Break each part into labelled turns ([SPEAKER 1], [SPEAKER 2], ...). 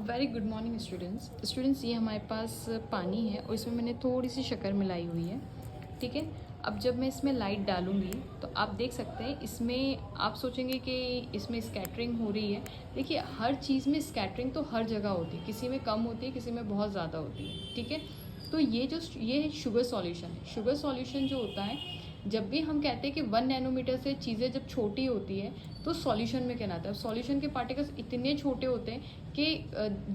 [SPEAKER 1] Very good morning students, ये हमारे पास पानी है और इसमें मैंने थोड़ी सी शक्कर मिलाई हुई है। ठीक है, अब जब मैं इसमें लाइट डालूंगी तो आप देख सकते हैं इसमें, आप सोचेंगे कि इसमें स्कैटरिंग हो रही है। देखिए, हर चीज़ में स्कैटरिंग तो हर जगह होती है, किसी में कम होती है, किसी में बहुत ज़्यादा होती है। ठीक है, तो ये है शुगर सॉल्यूशन। शुगर सॉल्यूशन जो होता है, जब भी हम कहते हैं कि 1 नैनोमीटर से चीज़ें जब छोटी होती है तो सॉल्यूशन में कहलाता है। सॉल्यूशन के पार्टिकल्स इतने छोटे होते हैं कि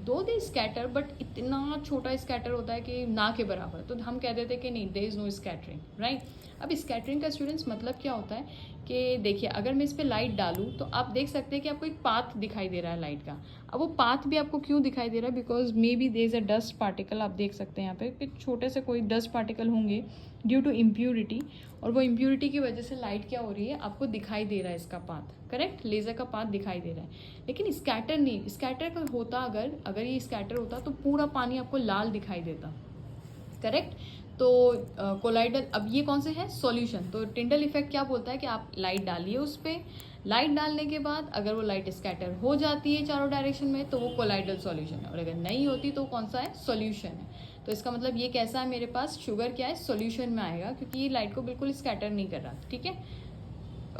[SPEAKER 1] दो दे स्कैटर, बट इतना छोटा स्कैटर होता है कि ना के बराबर, तो हम कह देते हैं कि नहीं, there is no scattering, right. अब स्कैटरिंग का स्टूडेंट्स मतलब क्या होता है कि देखिए, अगर मैं इस पर लाइट डालूँ तो आप देख सकते हैं कि आपको एक पाथ दिखाई दे रहा है लाइट का। अब वो पाथ भी आपको क्यों दिखाई दे रहा है? Because maybe there is a dust particle. आप देख सकते हैं यहाँ पे कि छोटे से कोई डस्ट पार्टिकल होंगे ड्यू टू इम्प्यूरिटी, और वो इम्प्यूरिटी की वजह से लाइट क्या हो रही है, आपको दिखाई दे रहा है इसका पाथ। करेक्ट, लेज़र का पाथ दिखाई दे रहा है। लेकिन स्कैटर नहीं, स्कैटर का होता अगर ये स्कैटर होता तो पूरा पानी आपको लाल दिखाई देता। करेक्ट, तो कोलाइडल, अब ये कौन से है? सॉल्यूशन। तो टिंडल इफेक्ट क्या बोलता है कि आप लाइट डालिए उस पर, लाइट डालने के बाद अगर वो लाइट स्कैटर हो जाती है चारों डायरेक्शन में तो वो कोलाइडल सॉल्यूशन है, और अगर नहीं होती तो कौन सा है? सॉल्यूशन है। तो इसका मतलब ये कैसा है, मेरे पास शुगर क्या है? सॉल्यूशन में आएगा, क्योंकि ये लाइट को बिल्कुल स्कैटर नहीं कर रहा। ठीक है,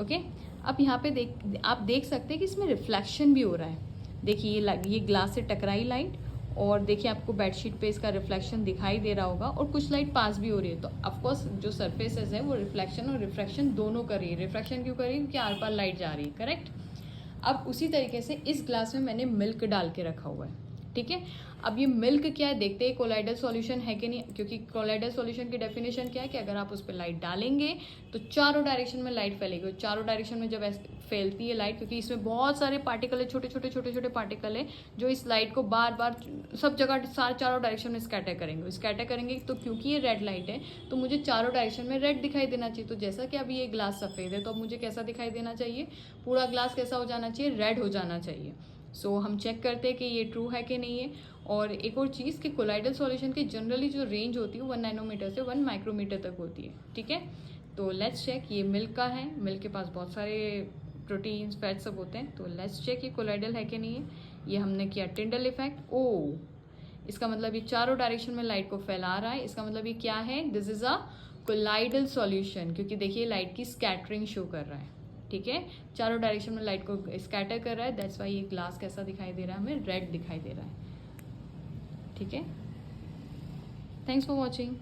[SPEAKER 1] ओके। अब यहाँ पे आप देख सकते हैं कि इसमें रिफ्लेक्शन भी हो रहा है। देखिए, ये ग्लास से टकराई लाइट, और देखिए आपको बेडशीट पे इसका रिफ्लेक्शन दिखाई दे रहा होगा, और कुछ लाइट पास भी हो रही है। तो ऑफकोर्स जो सरफेसेस है वो रिफ्लेक्शन और रिफ्रैक्शन दोनों कर रही है। रिफ्लेक्शन क्यों कर रही है? क्योंकि आर पार लाइट जा रही है। करेक्ट। अब उसी तरीके से इस ग्लास में मैंने मिल्क डाल के रखा हुआ है। ठीक है, अब ये मिल्क क्या है, देखते हैं कोलाइडल सॉल्यूशन है कि नहीं। क्योंकि कोलाइडल सॉल्यूशन की डेफिनेशन क्या है कि अगर आप उस पर लाइट डालेंगे तो चारों डायरेक्शन में लाइट फैलेगी। और चारों डायरेक्शन में जब फैलती है लाइट, क्योंकि इसमें बहुत सारे पार्टिकल है, छोटे छोटे पार्टिकल है, जो इस लाइट को बार बार सब जगह चारों डायरेक्शन में स्कैटर करेंगे। तो क्योंकि ये रेड लाइट है तो मुझे चारों डायरेक्शन में रेड दिखाई देना चाहिए। तो जैसा कि अभी ये ग्लास सफ़ेद है, तो अब मुझे कैसा दिखाई देना चाहिए? पूरा ग्लास कैसा हो जाना चाहिए? रेड हो जाना चाहिए। सो हम चेक करते हैं कि ये ट्रू है कि नहीं है। और एक और चीज़ कि कोलाइडल सॉल्यूशन की जनरली जो रेंज होती है 1 नैनोमीटर से 1 माइक्रोमीटर तक होती है। ठीक है, तो लेट्स चेक। ये मिल्क का है, मिल्क के पास बहुत सारे प्रोटीन्स, फैट सब होते हैं। तो लेट्स चेक ये कोलाइडल है कि नहीं है। ये हमने किया टिंडल इफेक्ट। ओ, इसका मतलब ये चारों डायरेक्शन में लाइट को फैला रहा है। इसका मतलब ये क्या है? This is a colloidal solution, क्योंकि देखिए लाइट की स्कैटरिंग शो कर रहा है। ठीक है, चारों डायरेक्शन में लाइट को स्कैटर कर रहा है। दैट्स वाई ये ग्लास कैसा दिखाई दे रहा है? हमें रेड दिखाई दे रहा है। ठीक है, थैंक्स फॉर वॉचिंग।